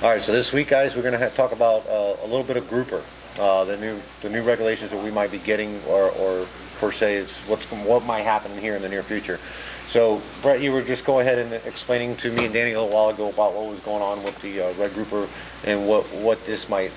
All right, so this week, guys, we're going to talk about a little bit of grouper, the new regulations that we might be getting, or per se, it's what might happen here in the near future. So, Brett, you were just go ahead and explaining to me and Danny a little while ago about what was going on with the red grouper and what this might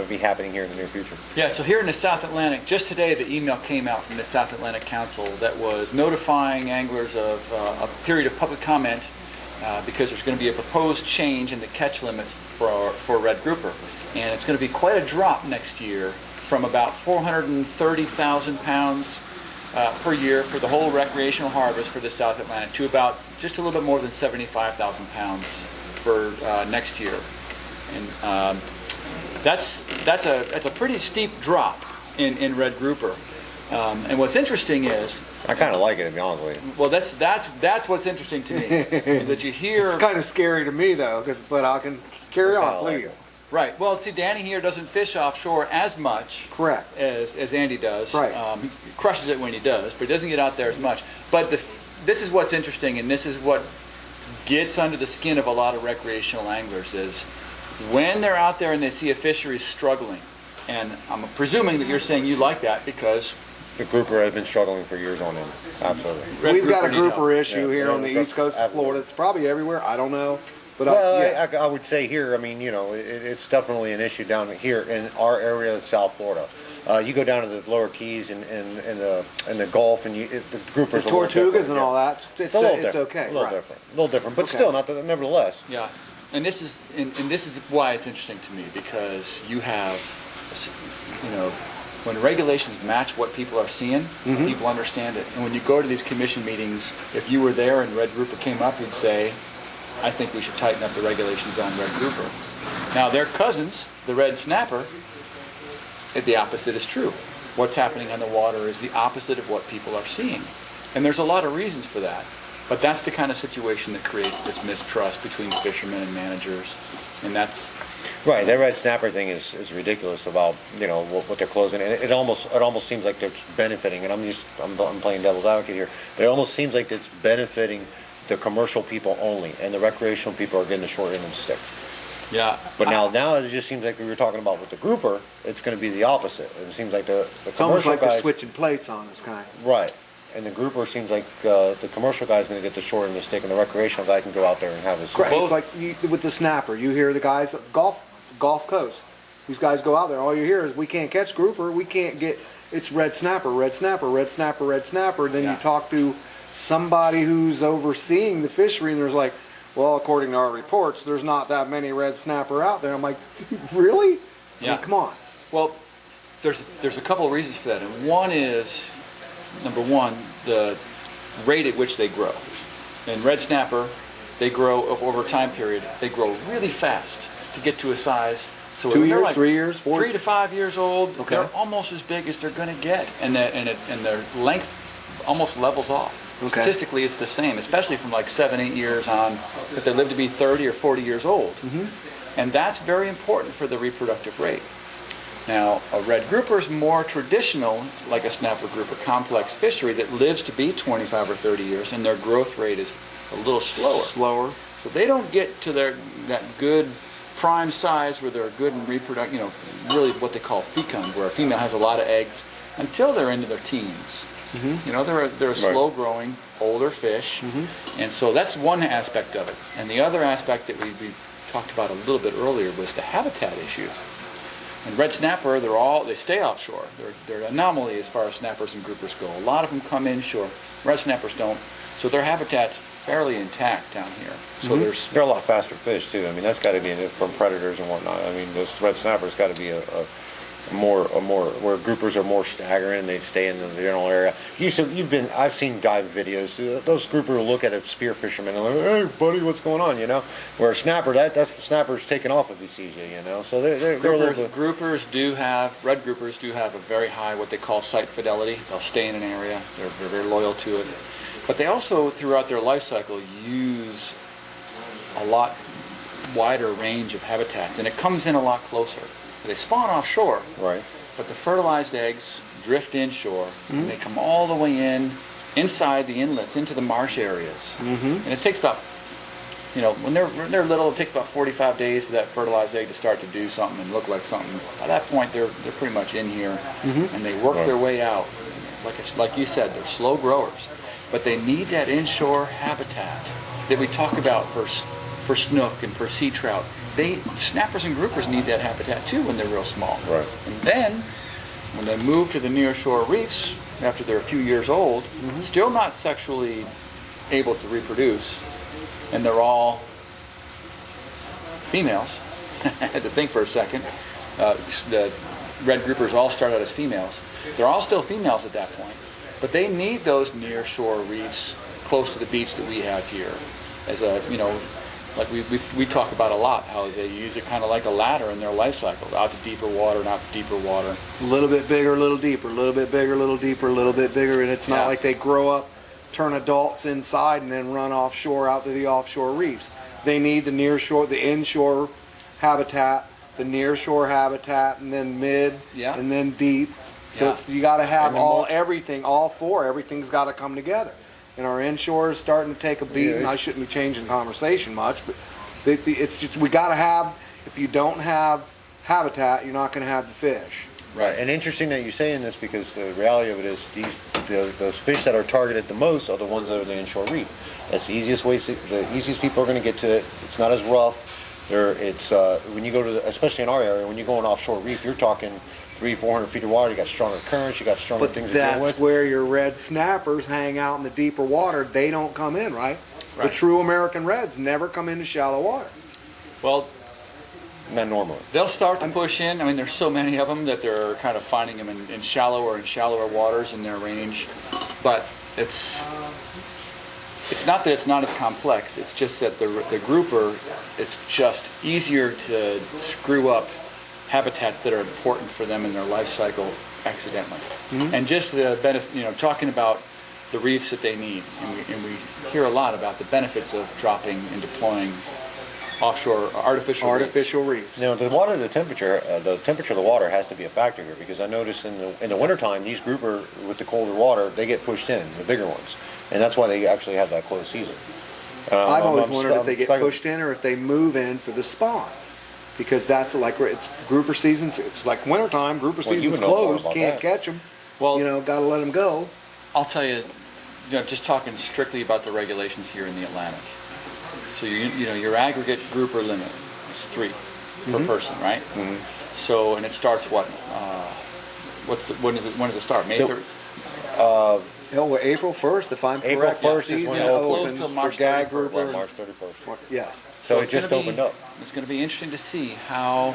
be happening here in the near future. Yeah, so here in the South Atlantic, just today the email came out from the South Atlantic Council that was notifying anglers of a period of public comment because there's going to be a proposed change in the catch limits for red grouper. And it's going to be quite a drop next year from about 430,000 pounds per year for the whole recreational harvest for the South Atlantic to about just a little bit more than 75,000 pounds for next year. And that's a pretty steep drop in red grouper. And what's interesting is, I kind of like it, to be honest with you. well, that's what's interesting to me is that you hear. It's kind of scary to me though, but I can carry on, like please. it. Right. Well, see, Danny here doesn't fish offshore as much. Correct. As Andy does. Right. He crushes it when he does, but he doesn't get out there as much. But this is what's interesting, and this is what gets under the skin of a lot of recreational anglers is when they're out there and they see a fishery struggling, and I'm presuming that you're saying you like that because The grouper has been struggling for years on end. Absolutely. We've got a need help. grouper issue here on the that's east coast of absolutely. Florida. It's probably everywhere. I don't know. But Well, yeah. I would say here, I mean, you know, it's definitely an issue down here in our area of South Florida. You go down to the lower Keys and the Gulf, and the groupers The are a little tortugas different, and yeah. all that, it's a little different, okay. a little Right. different, a little different, but Okay. still not. Nevertheless, yeah, and this is why it's interesting to me because you have, you know, when regulations match what people are seeing, Mm-hmm. people understand it. And when you go to these commission meetings, if you were there and red grouper came up, you'd say, I think we should tighten up the regulations on red grouper. Now their cousins, the red snapper, the opposite is true. What's happening on the water is the opposite of what people are seeing. And there's a lot of reasons for that. But that's the kind of situation that creates this mistrust between fishermen and managers. And that's right. That red snapper thing is ridiculous about, you know, what they're closing. And it almost seems like they're benefiting. And I'm playing devil's advocate here. But it almost seems like it's benefiting the commercial people only, and the recreational people are getting the short end of the stick. yeah. But now it just seems like we were talking about with the grouper, it's going to be the opposite. It seems like the It's almost commercial like they're guys, switching plates on us, kind of. right, and the grouper seems like the commercial guy's going to get the short end of the stick, and the recreational guy can go out there and have his. Correct. Both. It's like with the snapper. You hear the guys, Gulf Coast. These guys go out there. All you hear is, we can't catch grouper. We can't get, it's red snapper, red snapper, red snapper, red snapper. Then Yeah. you talk to somebody who's overseeing the fishery, and there's like, well, according to our reports, there's not that many red snapper out there. I'm like, dude, really? I Yeah. mean, come on. Well, there's a couple of reasons for that, and one is, number one, the rate at which they grow. And red snapper, they grow over a time period. They grow really fast to get to a size. So 2 when they're years, like 3 years, 4 3 to 5 years old, Okay. they're almost as big as they're going to get, and their length almost levels off. Okay. Statistically, it's the same, especially from like 7, 8 years on, if they live to be 30 or 40 years old. Mm-hmm. And that's very important for the reproductive rate. Now, a red grouper is more traditional, like a snapper grouper, complex fishery that lives to be 25 or 30 years, and their growth rate is a little slower. So they don't get to that good prime size where they're good in reproduction, you know, really what they call fecund, where a female has a lot of eggs until they're into their teens. Mm-hmm. You know, they're a slow-growing, older fish, and so that's one aspect of it. And the other aspect that we talked about a little bit earlier was the habitat issue. And red snapper, they stay offshore. They're an anomaly as far as snappers and groupers go. A lot of them come inshore. Red snappers don't. So their habitat's fairly intact down here. So They're a lot faster fish too. I mean, that's got to be from predators and whatnot. I mean, this red snapper's got to be a more where groupers are more staggering and they stay in the general area. I've seen dive videos. Those groupers will look at a spear fisherman and like, hey buddy, what's going on? You know, where a snapper, that snapper's taking off if he sees you. You know, so they're a little bit. red groupers do have a very high what they call site fidelity. They'll stay in an area. They're very loyal to it. But they also, throughout their life cycle, use a lot wider range of habitats, and it comes in a lot closer. They spawn offshore, Right. but the fertilized eggs drift inshore, and they come all the way inside the inlets, into the marsh areas. And it takes about when they're little, it takes about 45 days for that fertilized egg to start to do something and look like something. By that point, they're pretty much in here, and they work their way out. Like you said, they're slow growers, but they need that inshore habitat that we talk about for snook and for sea trout. Snappers and groupers need that habitat too when they're real small. Right. And then when they move to the nearshore reefs after they're a few years old, still not sexually able to reproduce, and they're all females. I had to think for a second. The red groupers all start out as females. They're all still females at that point, but they need those nearshore reefs close to the beach that we have here. As a, like we talk about a lot, how they use it kind of like a ladder in their life cycle, out to deeper water and out to deeper water. A little bit bigger, a little deeper, a little bit bigger, a little deeper, a little bit bigger, and it's not like they grow up, turn adults inside, and then run offshore out to the offshore reefs. They need the nearshore, the inshore habitat, the nearshore habitat, and then mid, and then deep. So you got to have everything, all four. Everything's got to come together. And our inshore is starting to take a beating. I shouldn't be changing conversation much, but it's just we got to have. If you don't have habitat, you're not going to have the fish. Right. And interesting that you're saying this, because the reality of it is those fish that are targeted the most are the ones that are the inshore reef. That's the easiest way. The easiest people are going to get to it. It's not as rough. When you go to, especially in our area, when you go on offshore reef, you're talking 300-400 feet of water. You got stronger currents. You got stronger things to deal with. That's where your red snappers hang out in the deeper water. They don't come in, right? The true American reds never come into shallow water. Well, not normally. They'll start to push in. I mean, there's so many of them that they're kind of finding them in shallower and shallower waters in their range. But it's not that it's not as complex. It's just that the grouper, it's just easier to screw up habitats that are important for them in their life cycle accidentally. And just the benefit, talking about the reefs that they need, and we hear a lot about the benefits of dropping and deploying offshore artificial reefs. Now, the temperature of the water has to be a factor here, because I noticed in the wintertime, these grouper with the colder water, they get pushed in, the bigger ones, and that's why they actually have that closed season. I've always wondered if they get pushed in or if they move in for the spawn. Because that's like, it's grouper seasons, it's like wintertime, grouper season's closed, can't catch them. Well, got to let them go. I'll tell you, just talking strictly about the regulations here in the Atlantic. So your aggregate grouper limit is 3 per person, right? So, and it starts what? When does it start? May 3rd? April 1st, if I'm correct. April 1st is season when it open till for March gag 31st. grouper. March 31st. Yes. So it just opened up. It's going to be interesting to see how,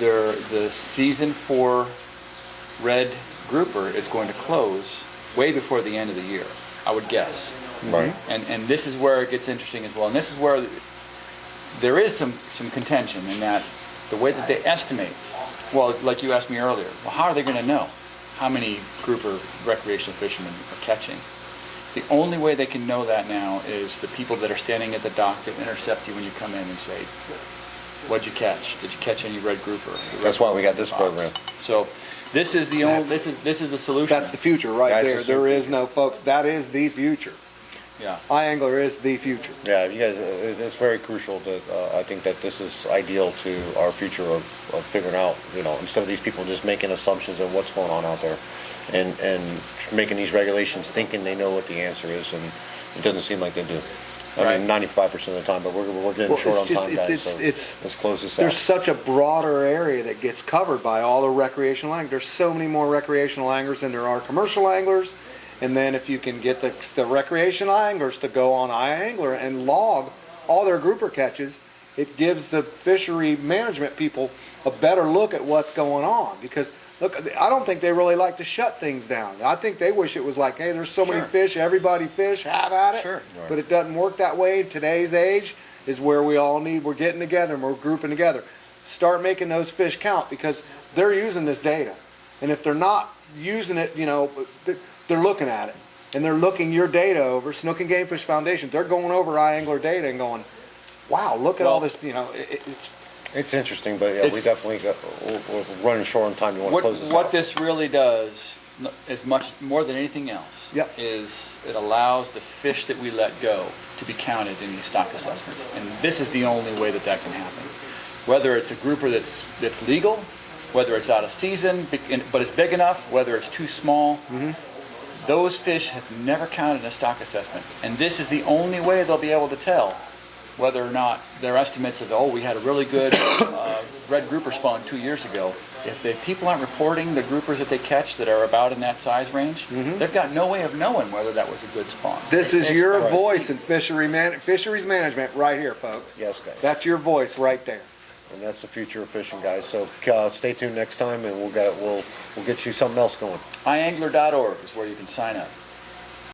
the season for red grouper is going to close way before the end of the year, I would guess. Right. And this is where it gets interesting as well. And this is where there is some contention in that the way that they estimate, well, like you asked me earlier, well, how are they going to know how many grouper recreational fishermen are catching? The only way they can know that now is the people that are standing at the dock that intercept you when you come in and say, "What'd you catch? Did you catch any red grouper?" That's why we got this program. So this is the only. This is the solution. That's the future right there. There is no, folks. That is the future. Yeah. iAngler is the future. Yeah, you guys, it's very crucial that I think that this is ideal to our future of figuring out, instead of these people just making assumptions of what's going on out there and making these regulations thinking they know what the answer is, and it doesn't seem like they do. I mean, 95% of the time, but we're getting short on time, guys, so let's close this out. There's such a broader area that gets covered by all the recreational anglers. There's so many more recreational anglers than there are commercial anglers. And then if you can get the recreational anglers to go on iAngler and log all their grouper catches, it gives the fishery management people a better look at what's going on. Because, look, I don't think they really like to shut things down. I think they wish it was like, hey, there's so many fish, everybody fish, have at it. Sure. But it doesn't work that way. Today's age is where we're getting together and we're grouping together. Start making those fish count, because they're using this data. And if they're not using it, they're looking at it, and they're looking your data over. Snook and Game Fish Foundation, they're going over iAngler data and going, wow, look at all this, It's interesting, but yeah, we definitely we're running short on time. You want to close this out? What this really does as much, more than anything else, Yep. is it allows the fish that we let go to be counted in these stock assessments. And this is the only way that that can happen. Whether it's a grouper that's legal, whether it's out of season, but it's big enough, whether it's too small, those fish have never counted in a stock assessment. And this is the only way they'll be able to tell whether or not their estimates of, oh, we had a really good red grouper spawn 2 years ago. If the people aren't reporting the groupers that they catch that are about in that size range, they've got no way of knowing whether that was a good spawn. This is They your expect to voice see. in fisheries management right here, folks. Yes, guys. That's your voice right there. And that's the future of fishing, guys. So stay tuned next time, and we'll get you something else going. iangler.org is where you can sign up.